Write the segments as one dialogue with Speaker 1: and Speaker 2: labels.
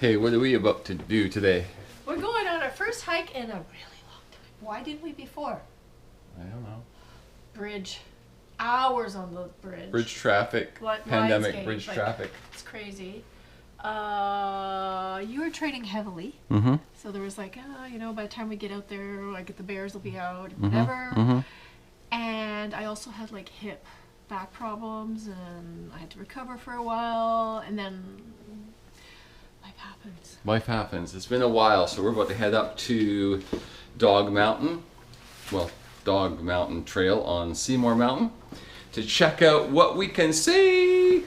Speaker 1: Hey, what are we about to do today?
Speaker 2: We're going on our first hike in a really long time. Why didn't we before?
Speaker 1: I don't know.
Speaker 2: Bridge. Hours on the bridge.
Speaker 1: Bridge traffic. Pandemic
Speaker 2: Lionsgate,
Speaker 1: bridge
Speaker 2: like,
Speaker 1: traffic.
Speaker 2: It's crazy. You were training heavily.
Speaker 1: Mm-hmm.
Speaker 2: So there was like, by the time we get out there, like the bears will be out,
Speaker 1: Mm-hmm.
Speaker 2: whatever.
Speaker 1: Mm-hmm.
Speaker 2: And I also had like back problems, and I had to recover for a while, and then life happens.
Speaker 1: Life happens. It's been a while, so we're about to head up to Dog Mountain Trail on Seymour Mountain to check out what we can see.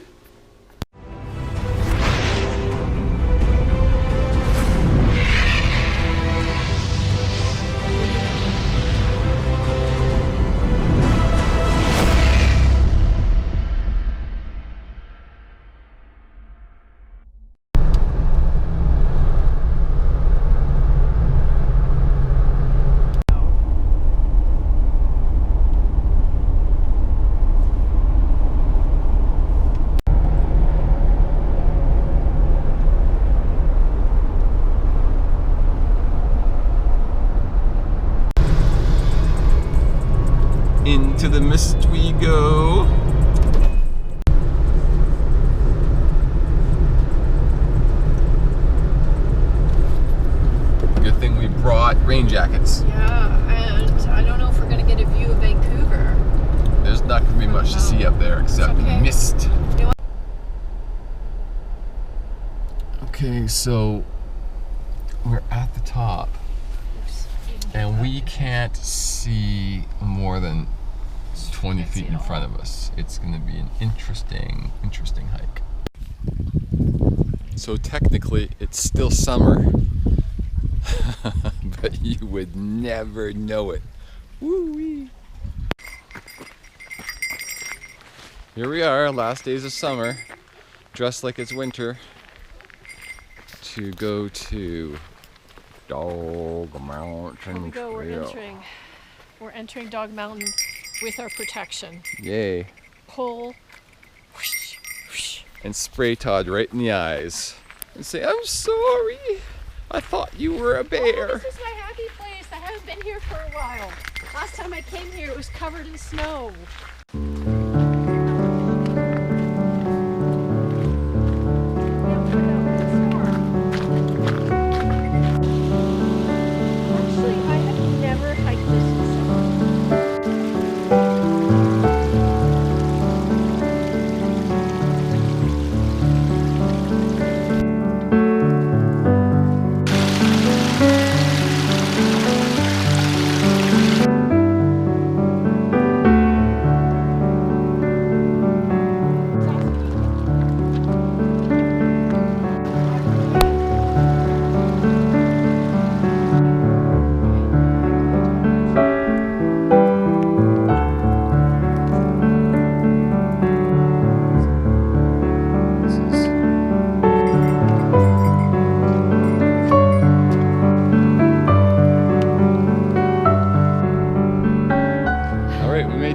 Speaker 1: Into the mist we go. Good thing we brought rain jackets.
Speaker 2: Yeah, and I don't know if we're going to get a view of Vancouver.
Speaker 1: There's not going to be much to see up there except mist. Okay, so we're at the top. And we can't see more than 20 feet in front of us. It's going to be an interesting hike. So technically it's still summer, but you would never know it. Woo-wee. Here we are, last days of summer, dressed like it's winter, to go to Dog Mountain
Speaker 2: Here we go,
Speaker 1: Trail.
Speaker 2: we're entering Dog Mountain with our protection.
Speaker 1: Yay.
Speaker 2: Pull, whoosh, whoosh.
Speaker 1: And spray Todd right in the eyes. And say, I'm sorry. I thought you were a bear.
Speaker 2: Oh, this is my happy place. I haven't been here for a while. Last time I came here, it was covered in snow. Actually, I have never hiked this in summer.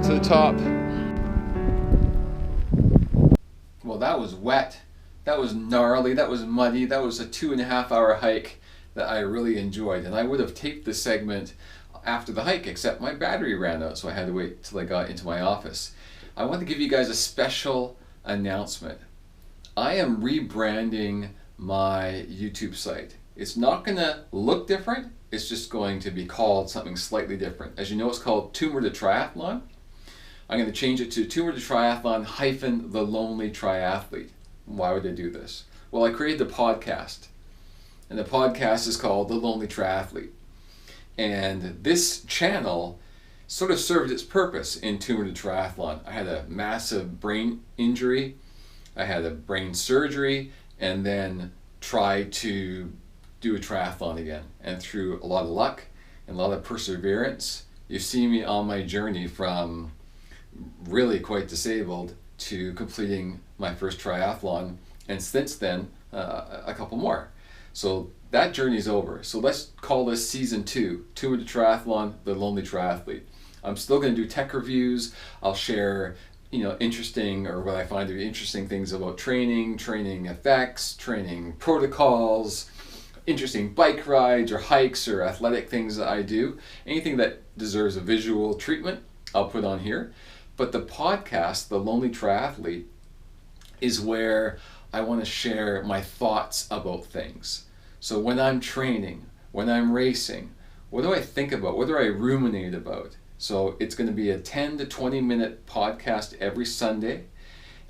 Speaker 1: To the top. Well, that was wet. That was gnarly. That was muddy. That was a 2.5 hour hike that I really enjoyed. And I would have taped this segment after the hike, except my battery ran out, so I had to wait till I got into my office. I want to give you guys a special announcement. I am rebranding my YouTube site. It's not going to look different. It's just going to be called something slightly different. As you know, it's called Tumor to Triathlon. I'm going to change it to Tumor to Triathlon - the Lonely Triathlete. Why would I do this? Well, I created the podcast, and the podcast is called The Lonely Triathlete. And this channel sort of served its purpose in Tumor to Triathlon. I had a massive brain injury, I had a brain surgery, and then tried to do a triathlon again. And through a lot of luck and a lot of perseverance, you see me on my journey from really quite disabled to completing my first triathlon, and since then a couple more. So that journey's over. So let's call this season 2, Tumor to Triathlon, the Lonely Triathlete. I'm still going to do tech reviews. I'll share interesting, or what I find to be interesting things about training effects, training protocols, interesting bike rides or hikes or athletic things that I do. Anything that deserves a visual treatment, I'll put on here. But the podcast, The Lonely Triathlete, is where I want to share my thoughts about things. So when I'm training, when I'm racing, what do I think about? What do I ruminate about? So it's going to be a 10 to 20 minute podcast every Sunday,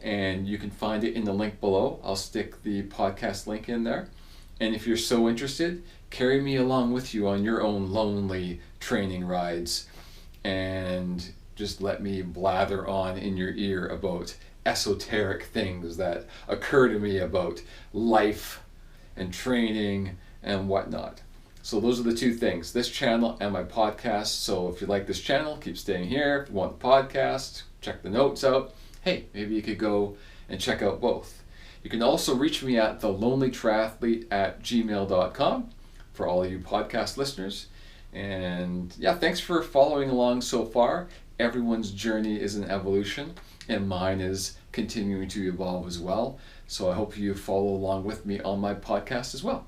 Speaker 1: and you can find it in the link below. I'll stick the podcast link in there. And if you're so interested, carry me along with you on your own lonely training rides, and just let me blather on in your ear about esoteric things that occur to me about life and training and whatnot. So those are the two things, this channel and my podcast. So if you like this channel, keep staying here. If you want the podcast, check the notes out. Hey, maybe you could go and check out both. You can also reach me at thelonelytriathlete@gmail.com for all of you podcast listeners. And yeah, thanks for following along so far. Everyone's journey is an evolution, and mine is continuing to evolve as well. So I hope you follow along with me on my podcast as well.